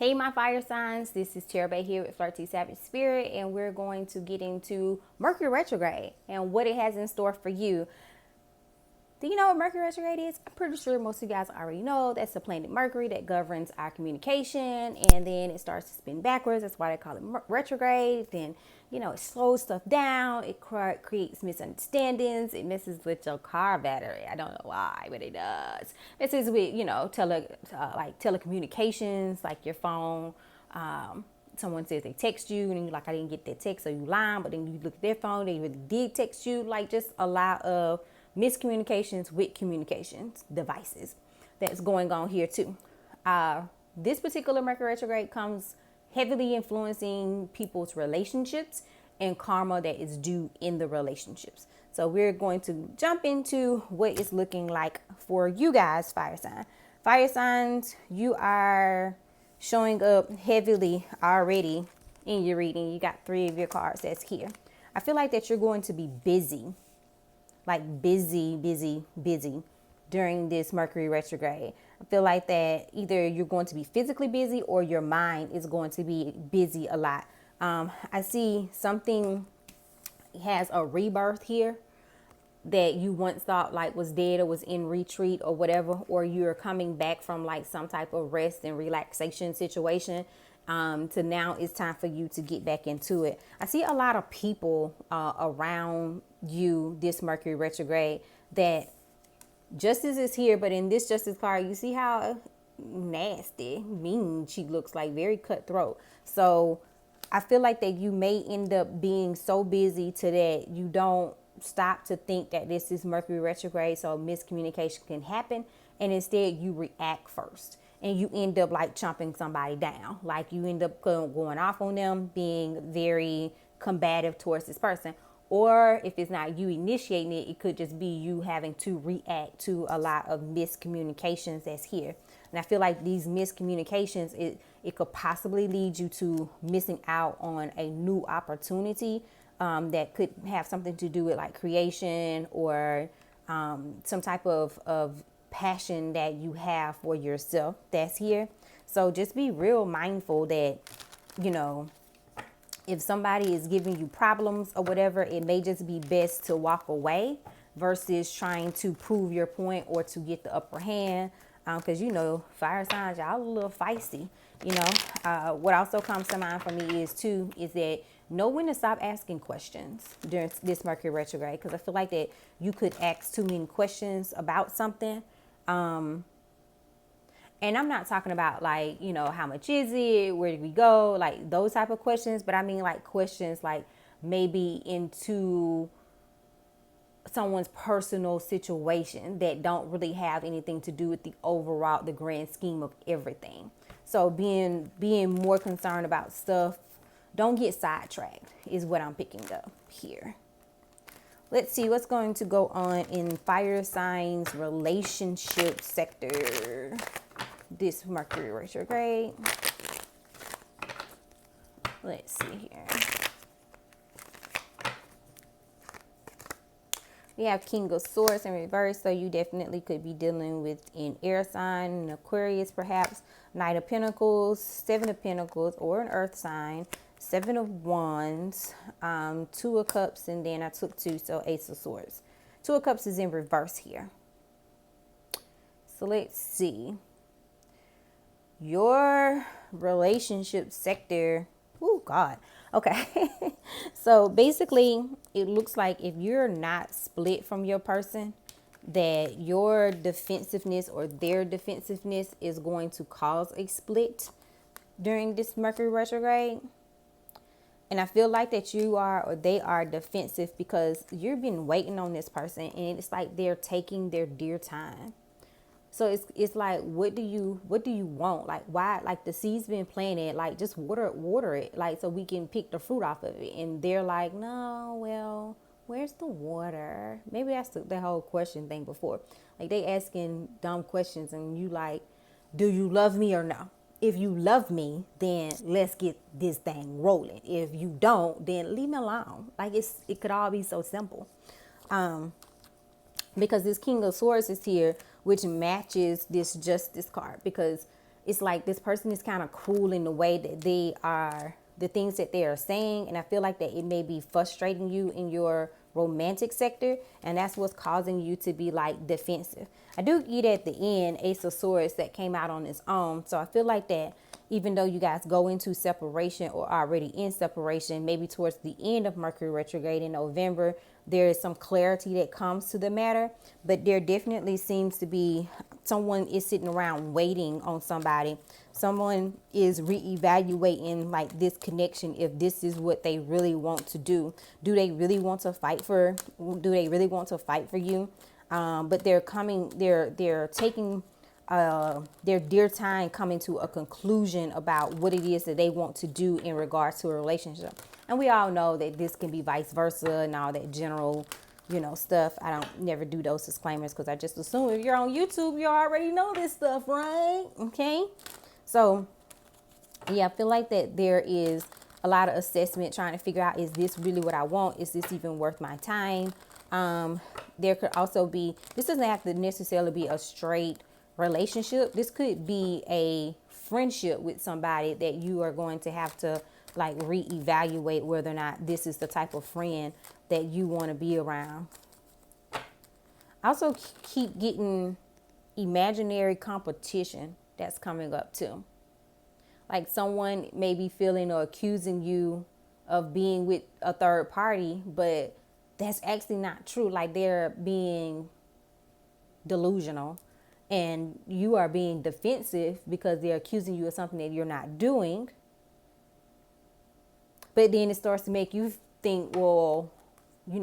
Hey my fire signs, this is TarotBae here with FlirtySavageSpirit, and we're going to get into Mercury retrograde and what it has in store for you. Do you know what Mercury retrograde is? I'm pretty sure most of you guys already know. That's the planet Mercury that governs our communication, and then it starts to spin backwards. That's why they call it retrograde. Then, it slows stuff down. It creates misunderstandings. It messes with your car battery. I don't know why, but it does. It messes with, like telecommunications, like your phone. Someone says they text you and you're like, I didn't get that text, so you lying, but then you look at their phone, they really did text you. Like, just a lot of miscommunications with communications devices that's going on here too. This particular Mercury retrograde comes heavily influencing people's relationships and karma that is due in the relationships. So we're going to jump into what it's looking like for you guys, fire sign. Fire signs, you are showing up heavily already in your reading. You got 3 of your cards that's here. I feel like that you're going to be busy. Like busy during this Mercury retrograde. I feel like that either you're going to be physically busy or your mind is going to be busy a lot. I see something has a rebirth here that you once thought like was dead or was in retreat or whatever, or you're coming back from like some type of rest and relaxation situation. To now it's time for you to get back into it. I see a lot of people around you this Mercury retrograde that justice is here, but in this justice card, you see how nasty, mean she looks, like very cutthroat. So I feel like that you may end up being so busy to that you don't stop to think that this is Mercury retrograde, so miscommunication can happen, and instead you react first. And you end up like chomping somebody down. Like you end up going off on them, being very combative towards this person. Or if it's not you initiating it, it could just be you having to react to a lot of miscommunications that's here. And I feel like these miscommunications, it could possibly lead you to missing out on a new opportunity that could have something to do with like creation or some type of passion that you have for yourself that's here. So just be real mindful that, if somebody is giving you problems or whatever, it may just be best to walk away versus trying to prove your point or to get the upper hand. Because, fire signs, y'all a little feisty. What also comes to mind for me is that know when to stop asking questions during this Mercury retrograde. Because I feel like that you could ask too many questions about something. And I'm not talking about like, how much is it? Where did we go? Like those type of questions. But I mean like questions like maybe into someone's personal situation that don't really have anything to do with the overall, the grand scheme of everything. So being more concerned about stuff, don't get sidetracked is what I'm picking up here. Let's see what's going to go on in fire signs relationship sector this Mercury retrograde. Let's see here. We have King of Swords in reverse, so you definitely could be dealing with an air sign, an Aquarius perhaps, Knight of Pentacles, 7 of Pentacles, or an earth sign, 7 of Wands, 2 of Cups, and then I took 2, so Ace of Swords. 2 of Cups is in reverse here. So let's see. Your relationship sector. Oh, God. Okay. So basically, it looks like if you're not split from your person, that your defensiveness or their defensiveness is going to cause a split during this Mercury retrograde. And I feel like that you are, or they are defensive because you've been waiting on this person and it's like they're taking their dear time. So it's like, what do you want? Like, why? Like the seed's been planted, like just water it, like so we can pick the fruit off of it. And they're like, no, well, where's the water? Maybe that's the whole question thing before. Like they asking dumb questions and you like, do you love me or no? If you love me, then let's get this thing rolling. If you don't, then leave me alone. Like it could all be so simple. Because this King of Swords is here, which matches this Justice card. Because it's like this person is kind of cruel in the way that they are, the things that they are saying. And I feel like that it may be frustrating you in your romantic sector. And that's what's causing you to be like defensive. I do get at the end, Ace of Swords that came out on its own. So I feel like that even though you guys go into separation or already in separation, maybe towards the end of Mercury retrograde in November, there is some clarity that comes to the matter. But there definitely seems to be someone is sitting around waiting on somebody. Someone is reevaluating like this connection, if this is what they really want to do. Do they really want to fight for you? But they're taking their dear time coming to a conclusion about what it is that they want to do in regards to a relationship. And we all know that this can be vice versa and all that general, stuff. I don't never do those disclaimers because I just assume if you're on YouTube, you already know this stuff, right? Okay. So yeah, I feel like that there is a lot of assessment trying to figure out, is this really what I want? Is this even worth my time? There could also be, this doesn't have to necessarily be a straight relationship. This could be a friendship with somebody that you are going to have to like reevaluate whether or not this is the type of friend that you want to be around. I also keep getting imaginary competition that's coming up too. Like someone may be feeling or accusing you of being with a third party, but that's actually not true. Like they're being delusional and you are being defensive because they're accusing you of something that you're not doing. But then it starts to make you think, well,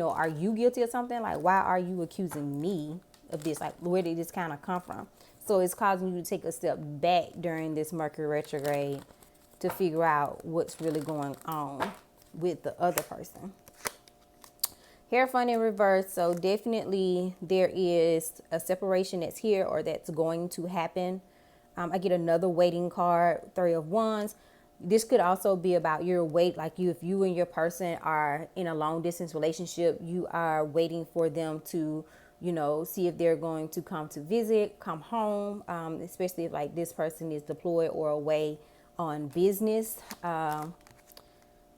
are you guilty of something? Like, why are you accusing me of this? Like, where did this kind of come from? So it's causing you to take a step back during this Mercury retrograde to figure out what's really going on with the other person. Hierophant in reverse. So definitely there is a separation that's here or that's going to happen. I get another waiting card, 3 of Wands. This could also be about your wait, like if you and your person are in a long distance relationship, you are waiting for them to, see if they're going to come to visit, come home, especially if like this person is deployed or away on business,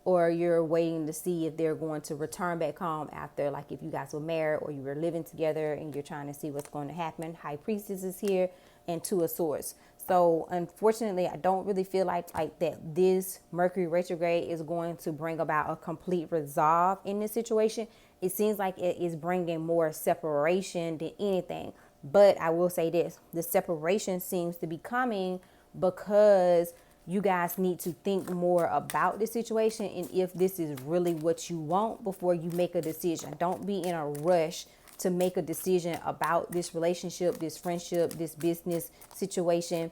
or you're waiting to see if they're going to return back home after, like if you guys were married or you were living together and you're trying to see what's going to happen. High Priestess is here and 2 of Swords. So unfortunately, I don't really feel like that this Mercury retrograde is going to bring about a complete resolve in this situation. It seems like it is bringing more separation than anything. But I will say this, the separation seems to be coming because you guys need to think more about the situation and if this is really what you want before you make a decision. Don't be in a rush to make a decision about this relationship, this friendship, this business situation.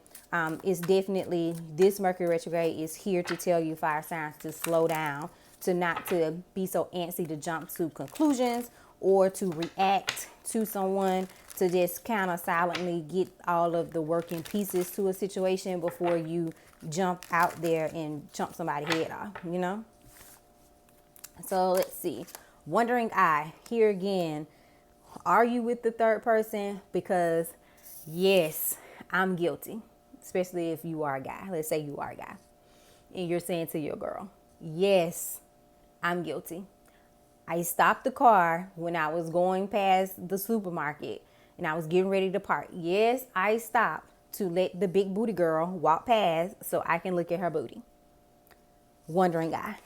It's definitely, this Mercury retrograde is here to tell you, fire signs, to slow down, to not to be so antsy to jump to conclusions or to react to someone, to just kind of silently get all of the working pieces to a situation before you jump out there and jump somebody's head off, So let's see. Wondering eye, here again. Are you with the third person? Because yes, I'm guilty, especially if you are a guy. Let's say you are a guy and you're saying to your girl, yes, I'm guilty. I stopped the car when I was going past the supermarket and I was getting ready to park. Yes, I stopped to let the big booty girl walk past so I can look at her booty. Wondering eye.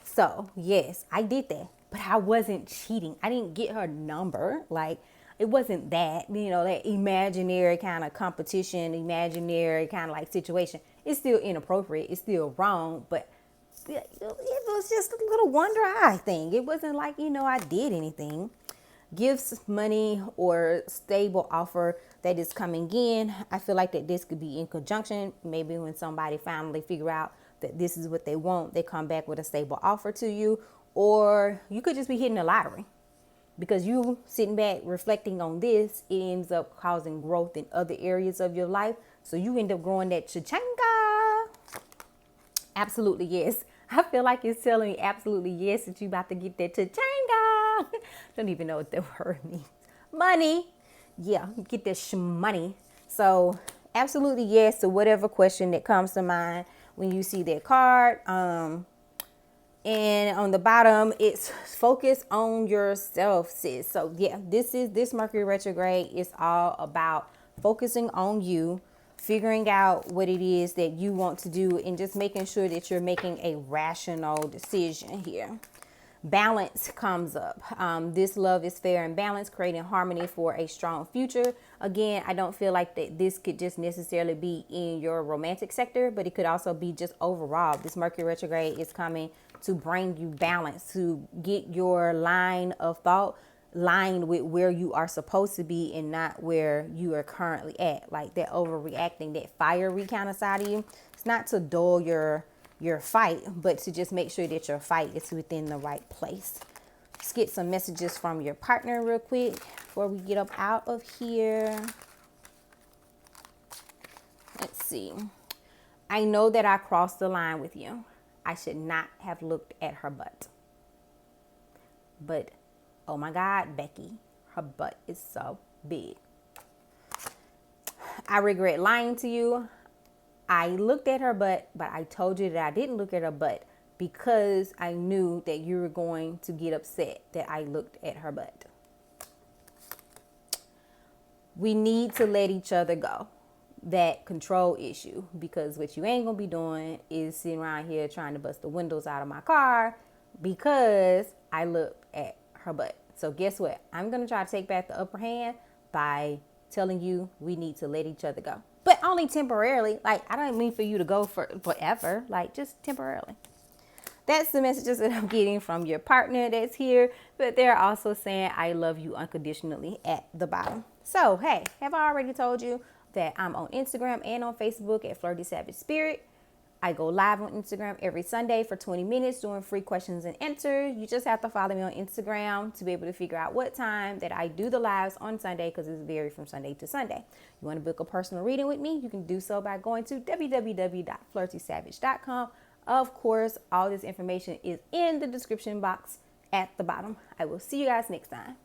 So yes, I did that. But I wasn't cheating. I didn't get her number. Like, it wasn't that, that imaginary kind of competition, imaginary kind of like situation. It's still inappropriate. It's still wrong. But it was just a little wonder eye thing. It wasn't like, I did anything. Gifts, money, or stable offer that is coming in. I feel like that this could be in conjunction. Maybe when somebody finally figure out that this is what they want, they come back with a stable offer to you. Or you could just be hitting the lottery because you sitting back reflecting on this, it ends up causing growth in other areas of your life. So you end up growing that cha-changa. Absolutely yes. I feel like it's telling me absolutely yes that you about to get that cha-changa. Don't even know what that word means. Money. Yeah, get that money. So absolutely yes to whatever question that comes to mind when you see that card. And on the bottom, it's focus on yourself, sis. So yeah, this Mercury retrograde is all about focusing on you, figuring out what it is that you want to do, and just making sure that you're making a rational decision here. Balance comes up. This love is fair and balanced, creating harmony for a strong future. Again, I don't feel like that this could just necessarily be in your romantic sector, but it could also be just overall. This Mercury retrograde is coming to bring you balance, to get your line of thought lined with where you are supposed to be and not where you are currently at. Like that overreacting, that fiery kind of side of you. It's not to dull your fight, but to just make sure that your fight is within the right place. Let's get some messages from your partner real quick before we get up out of here. Let's see. I know that I crossed the line with you. I should not have looked at her butt. But, oh my God, Becky, her butt is so big. I regret lying to you. I looked at her butt, but I told you that I didn't look at her butt because I knew that you were going to get upset that I looked at her butt. We need to let each other go. That control issue, because what you ain't gonna be doing is sitting around here trying to bust the windows out of my car because I looked at her butt. So guess what? I'm gonna try to take back the upper hand by telling you we need to let each other go, but only temporarily. Like, I don't mean for you to go for forever, like just temporarily. That's the messages that I'm getting from your partner that's here, but they're also saying I love you unconditionally at the bottom. So hey, have I already told you that I'm on Instagram and on Facebook at FlirtySavageSpirit? I go live on Instagram every Sunday for 20 minutes doing free questions and answers. You just have to follow me on Instagram to be able to figure out what time that I do the lives on Sunday, because it's vary from Sunday to Sunday. You want to book a personal reading with me? You can do so by going to www.FlirtySavage.com. Of course, all this information is in the description box at the bottom. I will see you guys next time.